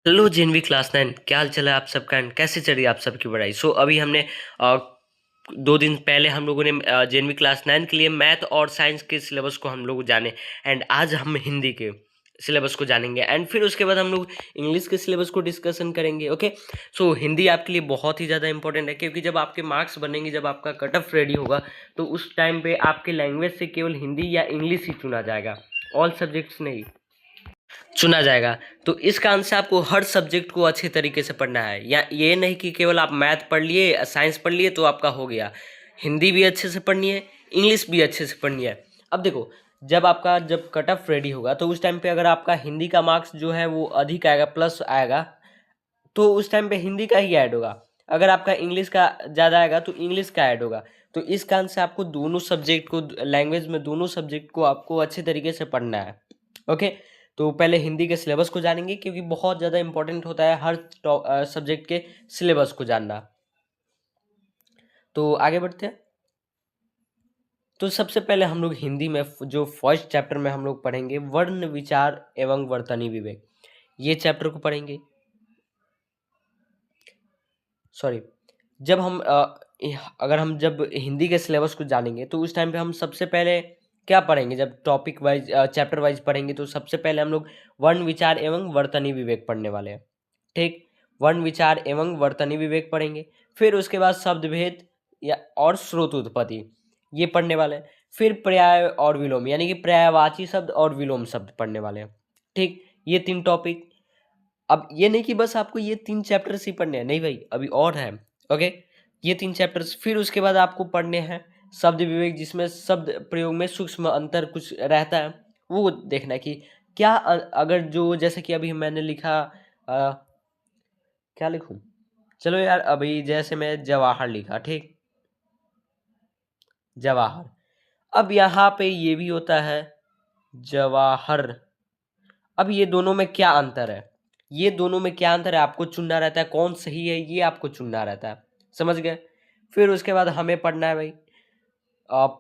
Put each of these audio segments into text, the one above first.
Hello JNV class 9, क्या हाल चल है आप सबका एंड कैसे चल रही है आप सबकी पढ़ाई। अभी हमने अ, 2 दिन पहले हम लोगों ने जेनवी क्लास 9 के लिए मैथ और साइंस के सिलेबस को हम लोग जाने। एंड आज हम हिंदी के सिलेबस को जानेंगे एंड फिर उसके बाद हम लोग इंग्लिश के सिलेबस को डिस्कशन करेंगे। ओके, हिंदी आपके लिए बहुत ही ज़्यादा इंपॉर्टेंट है, क्योंकि जब आपके मार्क्स बनेंगे, जब आपका कट ऑफ रेडी होगा, तो उस टाइम पे आपके लैंग्वेज से केवल हिंदी या इंग्लिश ही चुना जाएगा, ऑल सब्जेक्ट्स नहीं चुना जाएगा। तो इस कारण से आपको हर सब्जेक्ट को अच्छे तरीके से पढ़ना है, या ये नहीं कि केवल आप मैथ पढ़ लिए, साइंस पढ़ लिए तो आपका हो गया। हिंदी भी अच्छे से पढ़नी है, इंग्लिश भी अच्छे से पढ़नी है। अब देखो, जब कट ऑफ रेडी होगा, तो उस टाइम पे अगर आपका हिंदी का मार्क्स जो है वो अधिक आएगा, प्लस आएगा, तो उस टाइम पे हिंदी का ही ऐड होगा। अगर आपका इंग्लिश का ज़्यादा आएगा तो इंग्लिश का ऐड होगा। तो इस कारण से आपको दोनों सब्जेक्ट को, लैंग्वेज में दोनों सब्जेक्ट को आपको अच्छे तरीके से पढ़ना है। ओके, तो पहले हिंदी के सिलेबस को जानेंगे, क्योंकि बहुत ज़्यादा इंपॉर्टेंट होता है हर सब्जेक्ट के सिलेबस को जानना। तो आगे बढ़ते हैं। तो सबसे पहले हम लोग हिंदी में जो फर्स्ट चैप्टर में हम लोग पढ़ेंगे, वर्ण विचार एवं वर्तनी विवेक, ये चैप्टर को पढ़ेंगे। सॉरी, जब हम अगर हम जब हिंदी के सिलेबस को जानेंगे, तो उस टाइम पे हम सबसे पहले क्या पढ़ेंगे, जब टॉपिक वाइज चैप्टर वाइज पढ़ेंगे, तो सबसे पहले हम लोग वर्ण विचार एवं वर्तनी विवेक पढ़ने वाले हैं। ठीक, वर्ण विचार एवं वर्तनी विवेक पढ़ेंगे। फिर उसके बाद शब्द भेद या और स्रोत उत्पत्ति, ये पढ़ने वाले हैं। फिर पर्याय और विलोम, यानी कि पर्यायवाची शब्द और विलोम शब्द पढ़ने वाले हैं। ठीक, ये 3 टॉपिक। अब ये नहीं कि बस आपको ये 3 चैप्टर्स ही पढ़ने हैं, नहीं भाई, अभी और है। ओके, ये 3 चैप्टर्स, फिर उसके बाद आपको पढ़ने हैं शब्द विवेक, जिसमें शब्द प्रयोग में सूक्ष्म अंतर कुछ रहता है, वो देखना है कि क्या अगर जो, जैसे कि अभी मैंने लिखा, क्या लिखूं, चलो यार, अभी जैसे मैं जवाहर लिखा, ठीक, जवाहर। अब यहाँ पे ये भी होता है जवाहर। अब ये दोनों में क्या अंतर है, ये दोनों में क्या अंतर है, आपको चुनना रहता है, कौन सही है ये आपको चुनना रहता है। समझ गए। फिर उसके बाद हमें पढ़ना है भाई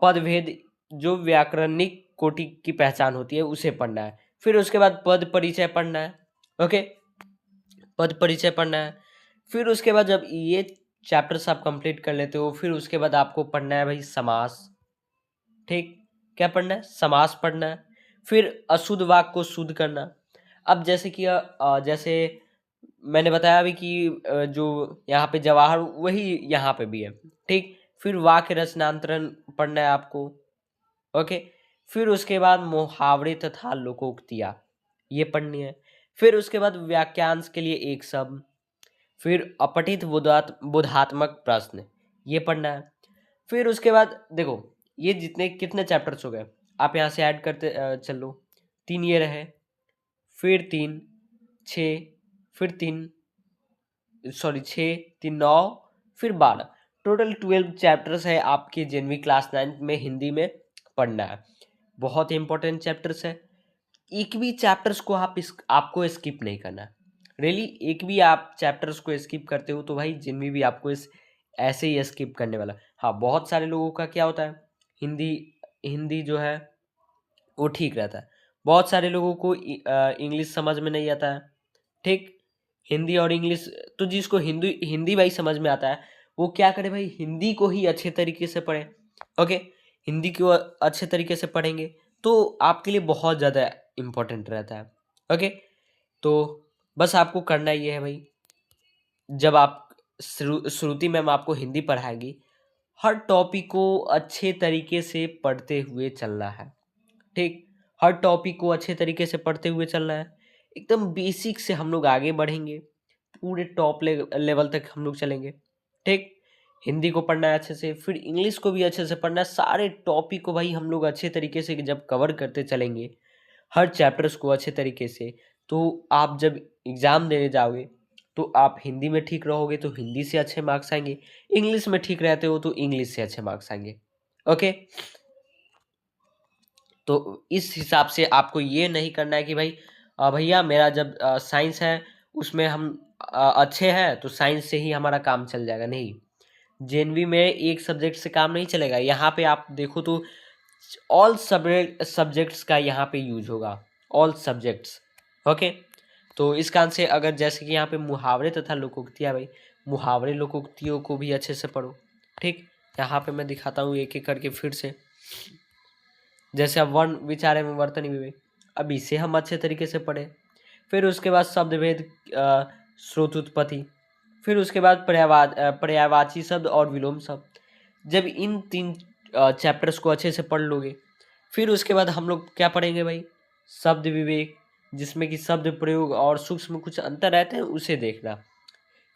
पद भेद, जो व्याकरणिक कोटि की पहचान होती है, उसे पढ़ना है। फिर उसके बाद पद परिचय पढ़ना है। ओके, पद परिचय पढ़ना है। फिर उसके बाद जब ये चैप्टर्स आप कंप्लीट कर लेते हो, फिर उसके बाद आपको पढ़ना है भाई समास। ठीक, क्या पढ़ना है, समास पढ़ना है। फिर अशुद्ध वाक्य को शुद्ध करना। अब जैसे कि जैसे मैंने बताया अभी कि जो यहाँ पे जवाहर, वही यहाँ पे भी है। ठीक, फिर वाक्य रचनांतरण पढ़ना है आपको। ओके, फिर उसके बाद मुहावरे तथा लोकोक्तियाँ, ये पढ़नी है। फिर उसके बाद वाक्यांश के लिए एक शब्द। फिर अपठित बोधात्मक प्रश्न, ये पढ़ना है। फिर उसके बाद देखो, ये जितने कितने चैप्टर्स हो गए, आप यहाँ से ऐड करते चलो। 3 ये रहे, फिर 3 6, फिर 3, सॉरी 6 3 9, फिर 12, टोटल 12 चैप्टर्स है आपके जेनवी क्लास 9 में हिंदी में पढ़ना है। बहुत ही इंपॉर्टेंट चैप्टर्स है। एक भी चैप्टर्स को आपको स्किप नहीं करना है। रियली एक भी आप चैप्टर्स को स्किप करते हो, तो भाई जिनमें भी आपको इस ऐसे ही स्किप करने वाला। हाँ, बहुत सारे लोगों का क्या होता है, हिंदी हिंदी जो है वो ठीक रहता है। बहुत सारे लोगों को इंग्लिश समझ में नहीं आता है। ठीक, हिंदी और इंग्लिश, तो जिसको हिंदी हिंदी भाई समझ में आता है, वो क्या करे भाई, हिंदी को ही अच्छे तरीके से पढ़े। ओके, हिंदी को अच्छे तरीके से पढ़ेंगे तो आपके लिए बहुत ज़्यादा इम्पोर्टेंट रहता है। ओके, तो बस आपको करना ये है भाई, जब आप श्रुति मैम आपको हिंदी पढ़ाएगी, हर टॉपिक को अच्छे तरीके से पढ़ते हुए चलना है। ठीक, हर टॉपिक को अच्छे तरीके से पढ़ते हुए चलना है। एकदम बेसिक से हम लोग आगे बढ़ेंगे, पूरे टॉप लेवल तक हम लोग चलेंगे। ठीक, हिंदी को पढ़ना है अच्छे से, फिर इंग्लिश को भी अच्छे से पढ़ना है। सारे टॉपिक को भाई हम लोग अच्छे तरीके से जब कवर करते चलेंगे, हर चैप्टर्स को अच्छे तरीके से, तो आप जब एग्ज़ाम देने जाओगे, तो आप हिंदी में ठीक रहोगे तो हिंदी से अच्छे मार्क्स आएंगे, इंग्लिश में ठीक रहते हो तो इंग्लिश से अच्छे मार्क्स आएंगे। ओके, तो इस हिसाब से आपको ये नहीं करना है कि भाई भैया मेरा जब साइंस है, उसमें हम अच्छे हैं तो साइंस से ही हमारा काम चल जाएगा। नहीं, जेएनवी में एक सब्जेक्ट से काम नहीं चलेगा। यहाँ पे आप देखो तो ऑल सब्जेक्ट्स का यहाँ पे यूज होगा, ऑल सब्जेक्ट्स। ओके, तो इस कारण से अगर जैसे कि यहाँ पे मुहावरे तथा लोकोक्तियाँ भाई, मुहावरे लोकोक्तियों को भी अच्छे से पढ़ो। ठीक, यहाँ पे मैं दिखाता हूँ एक एक करके फिर से। जैसे अब वर्ण विचार एवं वर्तनी विवेक, अब इसे हम अच्छे तरीके से पढ़े। फिर उसके बाद शब्द भेद, स्रोत उत्पत्ति, फिर उसके बाद पर्यायवाची शब्द और विलोम शब्द। जब इन 3 चैप्टर्स को अच्छे से पढ़ लोगे, फिर उसके बाद हम लोग क्या पढ़ेंगे भाई, शब्द विवेक, जिसमें कि शब्द प्रयोग और सूक्ष्म कुछ अंतर रहते हैं उसे देखना।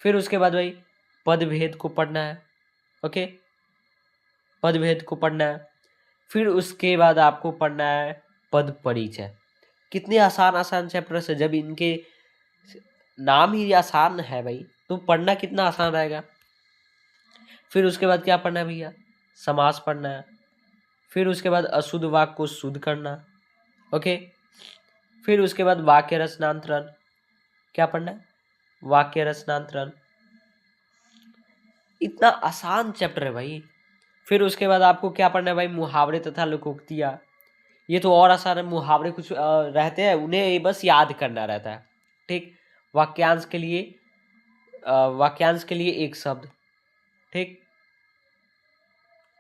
फिर उसके बाद भाई पद भेद को पढ़ना है। ओके, पद भेद को पढ़ना है। फिर उसके बाद आपको पढ़ना है पद परिचय। कितने आसान आसान चैप्टर्स है, जब इनके नाम ही आसान है भाई तो पढ़ना कितना आसान रहेगा। फिर उसके बाद क्या पढ़ना है भैया, समास पढ़ना है। फिर उसके बाद अशुद्ध वाक्य को शुद्ध करना। ओके, फिर उसके बाद वाक्य रचनांतरण, क्या पढ़ना है, वाक्य रचनांतरण। इतना आसान चैप्टर है भाई। फिर उसके बाद आपको क्या पढ़ना है भाई, मुहावरे तथा लोकोक्तियाँ। ये तो और आसान है, मुहावरे कुछ रहते हैं उन्हें बस याद करना रहता है। ठीक, वाक्यांश के लिए एक शब्द। ठीक,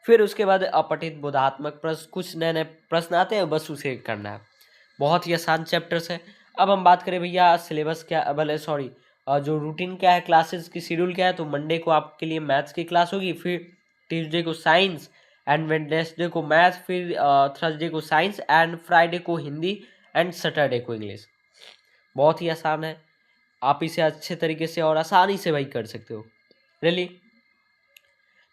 फिर उसके बाद अपठित बोधात्मक प्रश्न, कुछ नए नए प्रश्न आते हैं बस उसे करना है। बहुत ही आसान चैप्टर्स है। अब हम बात करें भैया सिलेबस क्या, भले सॉरी जो रूटीन क्या है, क्लासेस की शेड्यूल क्या है, तो मंडे को आपके लिए मैथ्स की क्लास होगी, फिर ट्यूसडे को साइंस एंड वेडनेसडे को मैथ्स, फिर थर्सडे को साइंस एंड फ्राइडे को हिंदी एंड सैटरडे को इंग्लिश। बहुत ही आसान है, आप इसे अच्छे तरीके से और आसानी से भाई कर सकते हो। रियली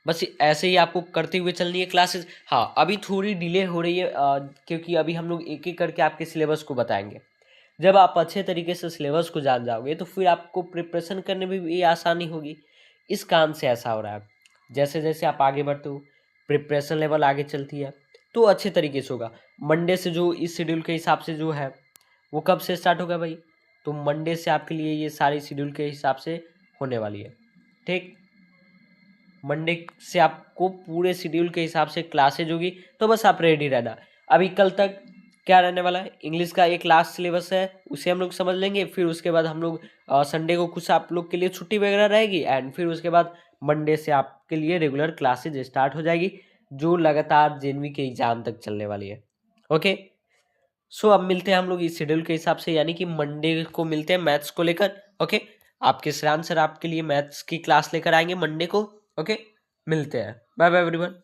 बस ऐसे ही आपको करते हुए चलनी है क्लासेस। हाँ, अभी थोड़ी डिले हो रही है क्योंकि अभी हम लोग एक एक करके आपके सिलेबस को बताएंगे। जब आप अच्छे तरीके से सिलेबस को जान जाओगे तो फिर आपको प्रिपरेशन करने में भी आसानी होगी। इस काम से ऐसा हो रहा है, जैसे जैसे आप आगे बढ़ते हो प्रिपरेशन लेवल आगे चलती है तो अच्छे तरीके से होगा। मंडे से जो इस शेड्यूल के हिसाब से जो है वो कब से स्टार्ट होगा भाई, तो मंडे से आपके लिए ये सारी शेड्यूल के हिसाब से होने वाली है। ठीक, मंडे से आपको पूरे शेड्यूल के हिसाब से क्लासेज होगी, तो बस आप रेडी रहना। अभी कल तक क्या रहने वाला है, इंग्लिश का एक लास्ट सिलेबस है उसे हम लोग समझ लेंगे। फिर उसके बाद हम लोग संडे को कुछ आप लोग के लिए छुट्टी वगैरह रहेगी एंड फिर उसके बाद मंडे से आपके लिए रेगुलर क्लासेज स्टार्ट हो जाएगी जो लगातार जेनवी के एग्जाम तक चलने वाली है। ओके, सो अब मिलते हैं हम लोग इस शेड्यूल के हिसाब से, यानी कि मंडे को मिलते हैं मैथ्स को लेकर। ओके, आपके श्रेयांश सर आपके लिए मैथ्स की क्लास लेकर आएंगे मंडे को। ओके, मिलते हैं, बाय बाय एवरीवन।